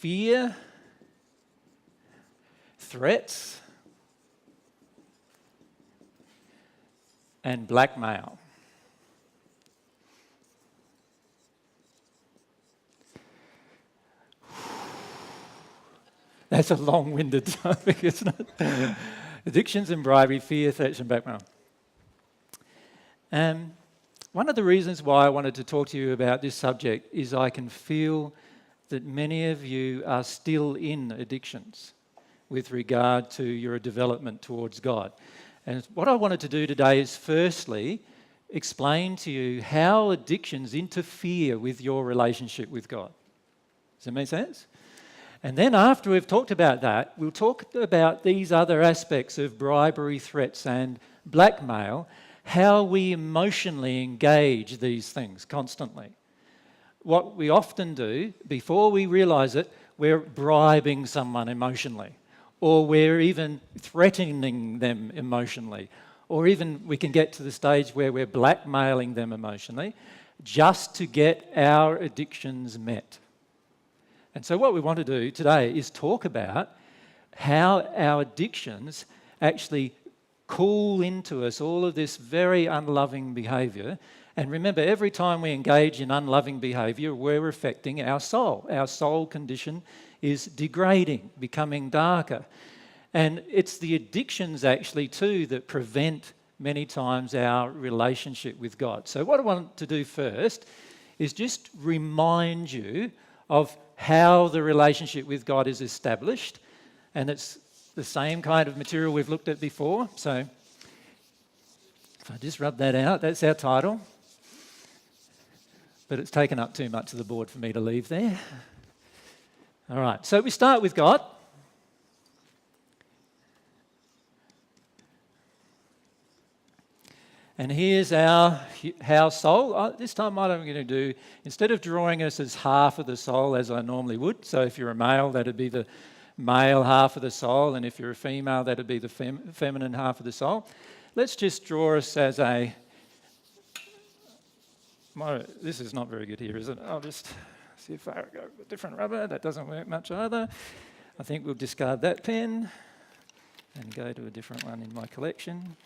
fear, threats, and blackmail. That's a long-winded topic, isn't it? Addictions and bribery, fear, threats, and blackmail. One of the reasons why I wanted to talk to you about this subject is I can feel that many of you are still in addictions with regard to your development towards God. And what I wanted to do today is firstly explain to you how addictions interfere with your relationship with God. Does that make sense? And then after we've talked about that, we'll talk about these other aspects of bribery, threats and blackmail, how we emotionally engage these things constantly. What we often do, before we realise it, we're bribing someone emotionally, or we're even threatening them emotionally, or even we can get to the stage where we're blackmailing them emotionally just to get our addictions met. And so what we want to do today is talk about how our addictions actually call into us all of this very unloving behaviour. And remember, every time we engage in unloving behaviour, we're affecting our soul. Our soul condition is degrading, becoming darker. And it's the addictions actually too that prevent many times our relationship with God. So what I want to do first is just remind you of how the relationship with God is established. And it's the same kind of material we've looked at before. So if I just rub that out, that's our title. But it's taken up too much of the board for me to leave there. All right, so we start with God. And here's our soul. This time what I'm going to do, instead of drawing us as half of the soul as I normally would, so if you're a male, that'd be the male half of the soul, and if you're a female, that'd be the feminine half of the soul. Let's just draw us as a... This is not very good here, is it? I'll just see if I go with a different rubber. That doesn't work much either. I think we'll discard that pen and go to a different one in my collection.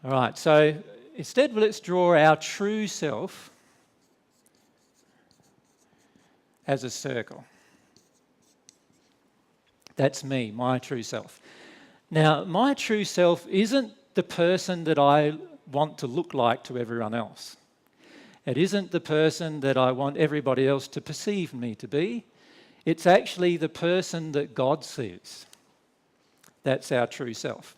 All right, so instead let's draw our true self as a circle. That's me, my true self. Now, my true self isn't the person that I want to look like to everyone else. It isn't the person that I want everybody else to perceive me to be. It's actually the person that God sees. That's our true self.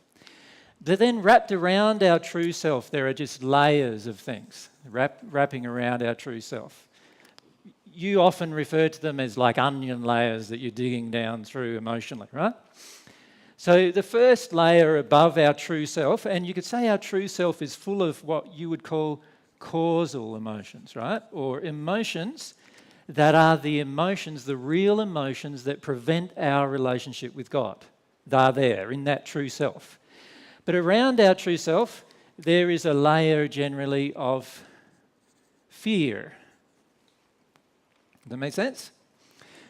But then wrapped around our true self, there are just layers of things wrapping around our true self. You often refer to them as like onion layers that you're digging down through emotionally, right? So the first layer above our true self, and you could say our true self is full of what you would call causal emotions, right? Or emotions that are the emotions, the real emotions that prevent our relationship with God. They're there in that true self. But around our true self, there is a layer generally of fear. Does that make sense?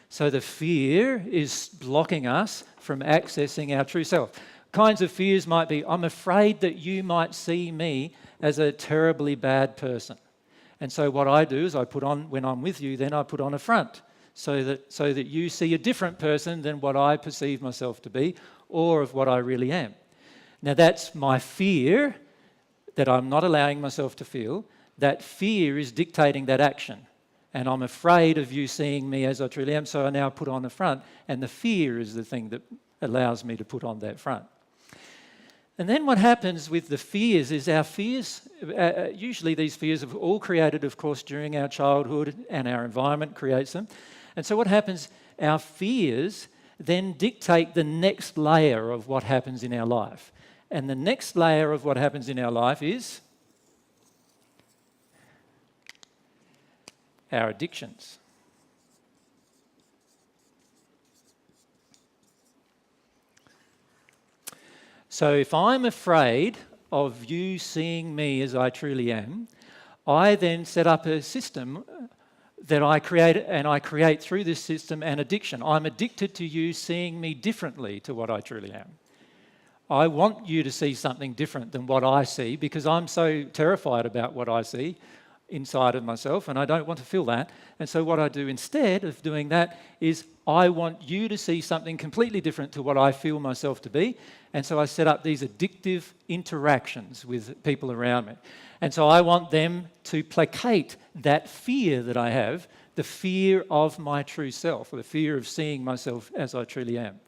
So the fear is blocking us from accessing our true self. Kinds of fears might be, I'm afraid that you might see me as a terribly bad person. And so what I do is I put on, when I'm with you, then I put on a front so that you see a different person than what I perceive myself to be or of what I really am. Now that's my fear that I'm not allowing myself to feel. That fear is dictating that action. And I'm afraid of you seeing me as I truly am, so I now put on a front. And the fear is the thing that allows me to put on that front. And then what happens with the fears is our fears, usually these fears are all created, of course, during our childhood, and our environment creates them. And so what happens, our fears then dictate the next layer of what happens in our life. And the next layer of what happens in our life is our addictions. So if I'm afraid of you seeing me as I truly am, I then set up a system that I create, and I create through this system an addiction. I'm addicted to you seeing me differently to what I truly am. I want you to see something different than what I see because I'm so terrified about what I see inside of myself, and I don't want to feel that. And so what I do instead of doing that is I want you to see something completely different to what I feel myself to be. And so I set up these addictive interactions with people around me. And so I want them to placate that fear that I have, the fear of my true self, or the fear of seeing myself as I truly am.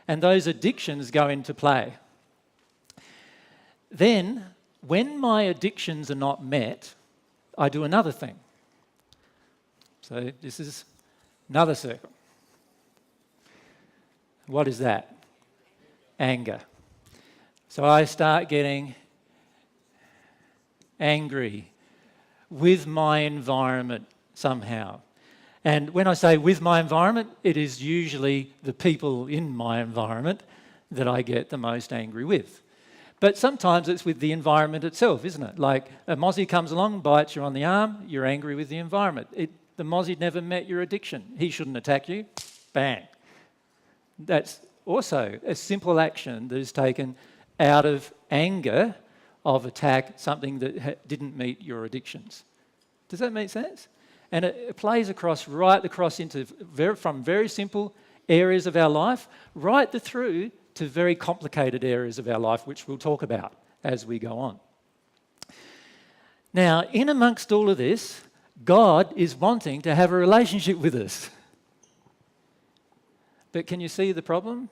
And those addictions go into play. Then, when my addictions are not met, I do another thing. So this is another circle. What is that? Anger. So I start getting angry with my environment somehow. And when I say with my environment, it is usually the people in my environment that I get the most angry with. But sometimes it's with the environment itself, isn't it? Like a mozzie comes along, bites you on the arm, you're angry with the environment. The mozzie never met your addiction. He shouldn't attack you. Bang. That's also a simple action that is taken out of anger of attack, something that didn't meet your addictions. Does that make sense? And it plays right across into from very simple areas of our life right through to very complicated areas of our life, which we'll talk about as we go on. Now, in amongst all of this, God is wanting to have a relationship with us. But can you see the problem?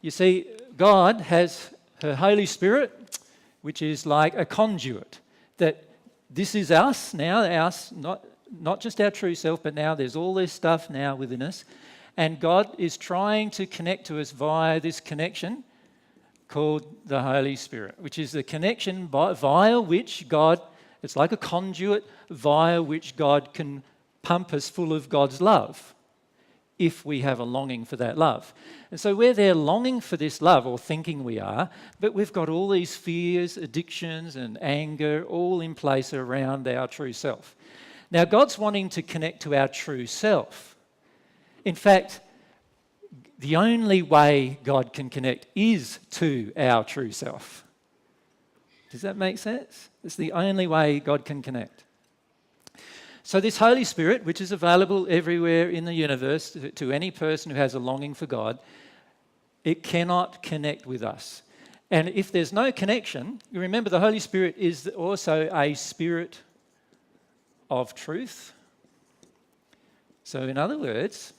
You see, God has her Holy Spirit, which is like a conduit, that this is us now, not just our true self, but now there's all this stuff now within us. And God is trying to connect to us via this connection called the Holy Spirit, which is the connection via which God, it's like a conduit via which God can pump us full of God's love if we have a longing for that love. And so we're there longing for this love, or thinking we are, but we've got all these fears, addictions and anger all in place around our true self. Now God's wanting to connect to our true self. In fact, the only way God can connect is to our true self. Does that make sense? It's the only way God can connect. So this Holy Spirit, which is available everywhere in the universe to any person who has a longing for God, it cannot connect with us. And if there's no connection, you remember the Holy Spirit is also a spirit of truth. So in other words,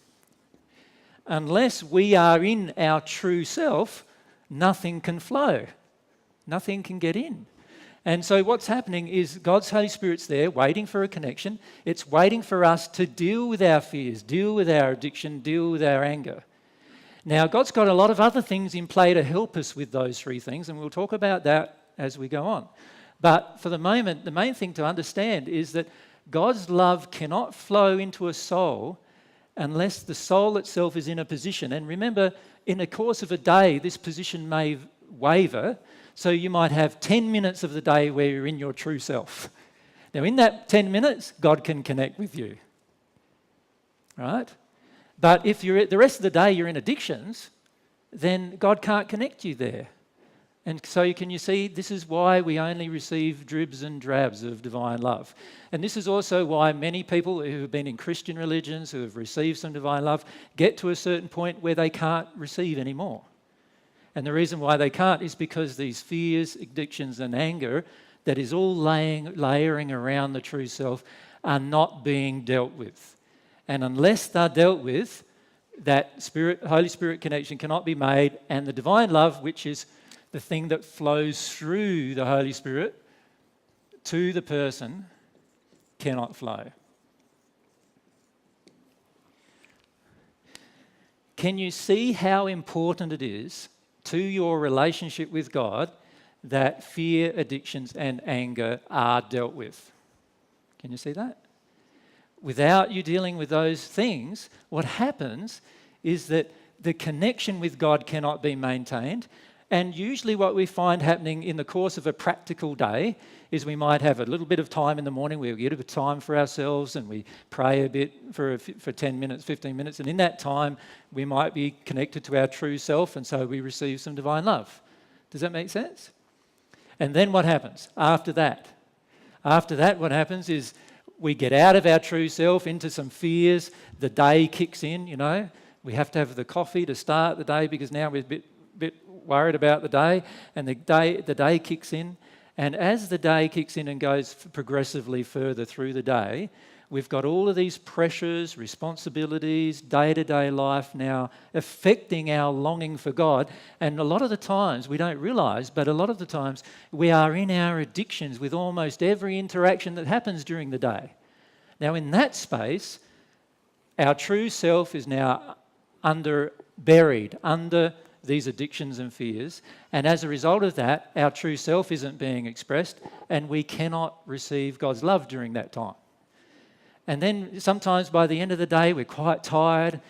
unless we are in our true self, nothing can flow. Nothing can get in. And so what's happening is God's Holy Spirit's there waiting for a connection. It's waiting for us to deal with our fears, deal with our addiction, deal with our anger. Now, God's got a lot of other things in play to help us with those three things, and we'll talk about that as we go on. But for the moment, the main thing to understand is that God's love cannot flow into a soul unless the soul itself is in a position. And remember, in the course of a day, this position may waver. So you might have 10 minutes of the day where you're in your true self. Now, in that 10 minutes, God can connect with you. Right? But if the rest of the day you're in addictions, then God can't connect you there. And so you see, this is why we only receive dribs and drabs of divine love. And this is also why many people who have been in Christian religions, who have received some divine love, get to a certain point where they can't receive anymore. And the reason why they can't is because these fears, addictions and anger that is all layering around the true self are not being dealt with. And unless they're dealt with, that Holy Spirit connection cannot be made, and the divine love, which is the thing that flows through the Holy Spirit to the person, cannot flow. Can you see how important it is to your relationship with God that fear, addictions and anger are dealt with? Can you see that? Without you dealing with those things, what happens is that the connection with God cannot be maintained, And usually what we find happening in the course of a practical day is we might have a little bit of time in the morning, we'll get a bit of time for ourselves and we pray a bit for 10 minutes, 15 minutes, and in that time we might be connected to our true self, and so we receive some divine love. Does that make sense? And then what happens after that? After that, what happens is we get out of our true self into some fears. The day kicks in, you know. We have to have the coffee to start the day because now we're a bit worried about the day, and the day kicks in. And as the day kicks in and goes progressively further through the day, we've got all of these pressures, responsibilities, day-to-day life now affecting our longing for God. And a lot of the times, we don't realise, but a lot of the times we are in our addictions with almost every interaction that happens during the day. Now in that space, our true self is now buried under these addictions and fears, and as a result of that, our true self isn't being expressed, and we cannot receive God's love during that time. And then sometimes by the end of the day, we're quite tired,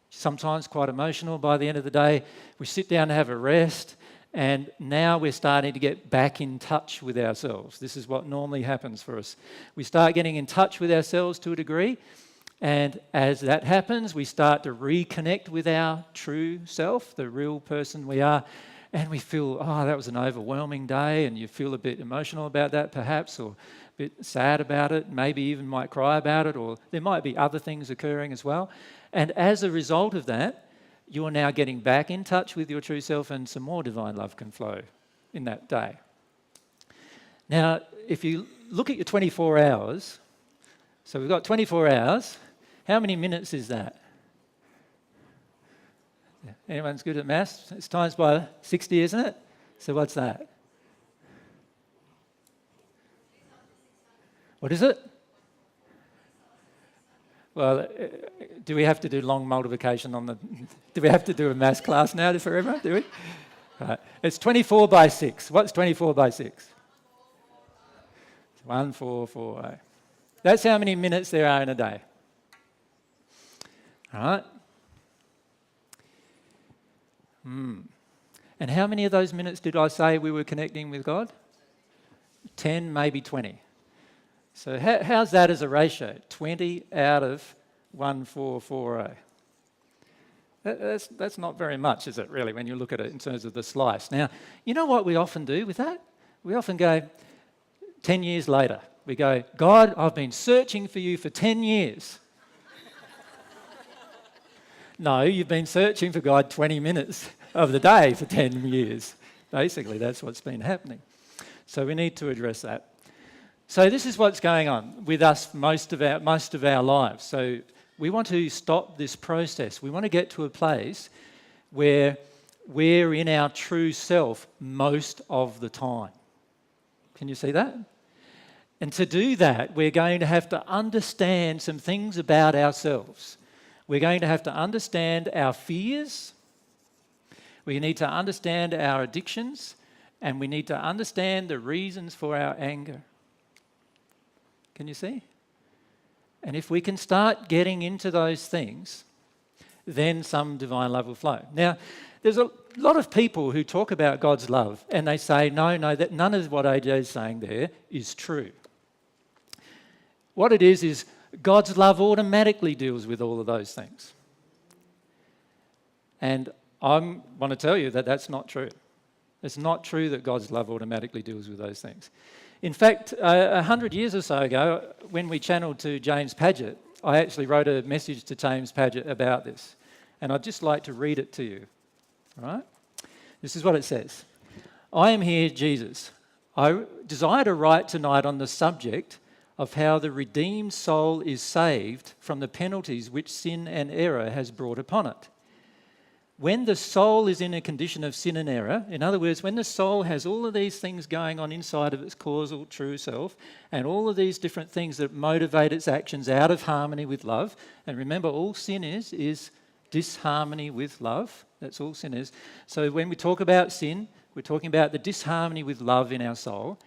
sometimes quite emotional. By the end of the day, we sit down to have a rest, and now we're starting to get back in touch with ourselves. This is what normally happens for us. We start getting in touch with ourselves to a degree, and as that happens, we start to reconnect with our true self, the real person we are, and we feel, oh, that was an overwhelming day, and you feel a bit emotional about that perhaps, or a bit sad about it, maybe even might cry about it, or there might be other things occurring as well. And as a result of that, you're now getting back in touch with your true self, and some more divine love can flow in that day. Now, if you look at your 24 hours, so we've got 24 hours, how many minutes is that? Anyone's good at maths? It's times by 60, isn't it? So what's that? What is it? Well, do we have to do long multiplication on the... Do we have to do a maths class now for everyone, do we? Right. It's 24 by 6. What's 24 by 6? 1440. That's how many minutes there are in a day. All right? And how many of those minutes did I say we were connecting with God? 10, maybe 20. So how's that as a ratio? 20 out of 1440. That's not very much, is it, really, when you look at it in terms of the slice? Now, you know what we often do with that? We often go, 10 years later, we go, God, I've been searching for you for 10 years. No, you've been searching for God 20 minutes of the day for 10 years. Basically, that's what's been happening. So we need to address that. So this is what's going on with us most of our lives. So we want to stop this process. We want to get to a place where we're in our true self most of the time. Can you see that? And to do that, we're going to have to understand some things about ourselves. We're going to have to understand our fears. We need to understand our addictions, and we need to understand the reasons for our anger. Can you see? And if we can start getting into those things, then some divine love will flow. Now, there's a lot of people who talk about God's love, and they say, no, that none of what AJ is saying there is true. What it is God's love automatically deals with all of those things. And I want to tell you that that's not true. It's not true that God's love automatically deals with those things. In fact, 100 years or so ago, when we channeled to James Paget, I actually wrote a message to James Paget about this. And I'd just like to read it to you. All right? This is what it says. I am here, Jesus. I desire to write tonight on the subject of how the redeemed soul is saved from the penalties which sin and error has brought upon it. When the soul is in a condition of sin and error, in other words, when the soul has all of these things going on inside of its causal true self, and all of these different things that motivate its actions out of harmony with love, and remember, all sin is disharmony with love. That's all sin is. So when we talk about sin, we're talking about the disharmony with love in our soul.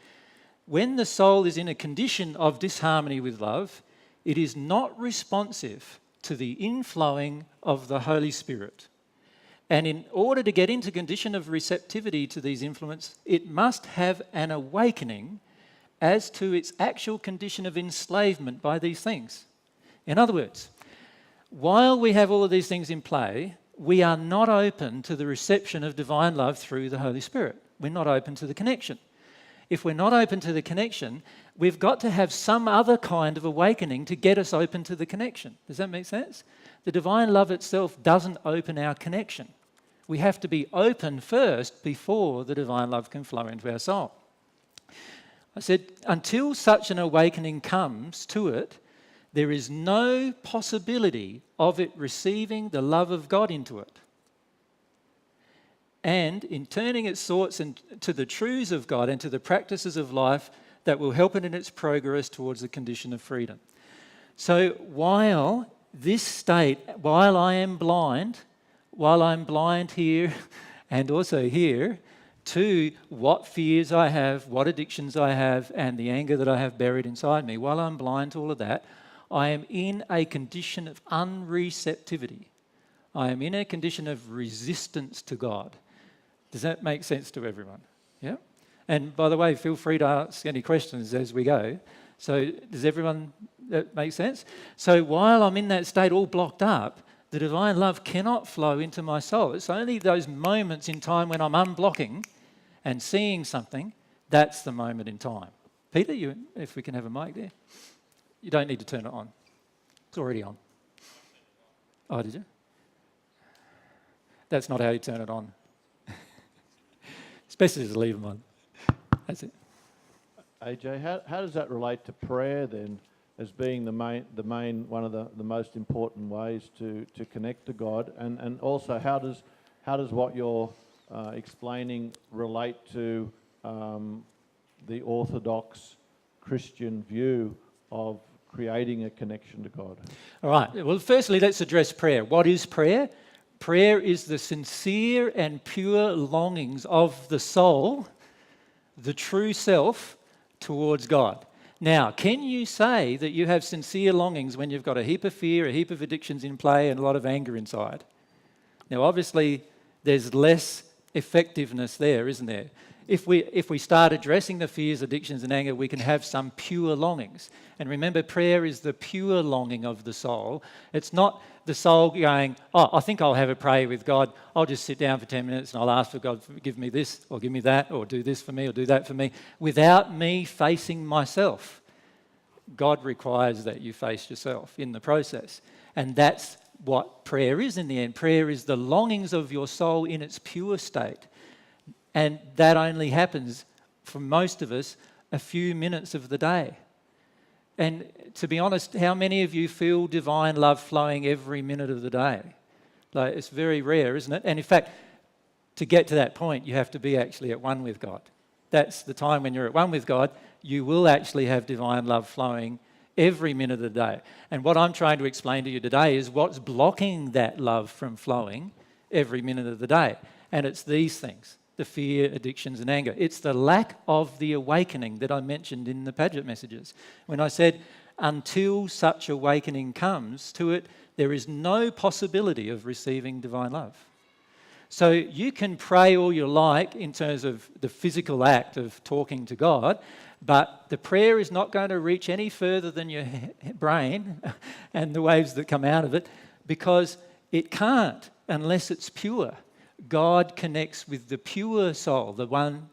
When the soul is in a condition of disharmony with love, it is not responsive to the inflowing of the Holy Spirit. And in order to get into condition of receptivity to these influences, it must have an awakening as to its actual condition of enslavement by these things. In other words, while we have all of these things in play, we are not open to the reception of divine love through the Holy Spirit. We're not open to the connection. If we're not open to the connection, we've got to have some other kind of awakening to get us open to the connection. Does that make sense? The divine love itself doesn't open our connection. We have to be open first before the divine love can flow into our soul. I said, until such an awakening comes to it, there is no possibility of it receiving the love of God into it. And in turning its thoughts to the truths of God and to the practices of life that will help it in its progress towards the condition of freedom. So while this state, while I'm blind here and also here, to what fears I have, what addictions I have, and the anger that I have buried inside me, while I'm blind to all of that, I am in a condition of unreceptivity. I am in a condition of resistance to God. Does that make sense to everyone? Yeah? And by the way, feel free to ask any questions as we go. So does everyone, that make sense? So while I'm in that state all blocked up, the divine love cannot flow into my soul. It's only those moments in time when I'm unblocking and seeing something, that's the moment in time. Peter, if we can have a mic there. You don't need to turn it on. It's already on. Oh, did you? That's not how you turn it on. It's best to just leave them on. That's it. AJ, how does that relate to prayer then, as being the main one of the most important ways to connect to God, and also how does what you're explaining relate to the orthodox Christian view of creating a connection to God? All right. Well, firstly, let's address prayer. What is prayer? Prayer is the sincere and pure longings of the soul, the true self, towards God. Now, can you say that you have sincere longings when you've got a heap of fear, a heap of addictions in play, and a lot of anger inside? Now, obviously, there's less effectiveness there, isn't there? If we start addressing the fears, addictions, and anger, we can have some pure longings. And remember, prayer is the pure longing of the soul. It's not the soul going, oh, I think I'll have a prayer with God. I'll just sit down for 10 minutes and I'll ask for God to give me this or give me that or do this for me or do that for me, without me facing myself. God requires that you face yourself in the process. And that's what prayer is in the end. Prayer is the longings of your soul in its pure state. And that only happens, for most of us, a few minutes of the day. And to be honest, how many of you feel divine love flowing every minute of the day? Like, it's very rare, isn't it? And in fact, to get to that point, you have to be actually at one with God. That's the time when you're at one with God, you will actually have divine love flowing every minute of the day. And what I'm trying to explain to you today is what's blocking that love from flowing every minute of the day. And it's these things: the fear, addictions, and anger. It's the lack of the awakening that I mentioned in the Paget messages. When I said, until such awakening comes to it, there is no possibility of receiving divine love. So you can pray all you like in terms of the physical act of talking to God, but the prayer is not going to reach any further than your brain and the waves that come out of it, because it can't unless it's pure. God connects with the pure soul, the one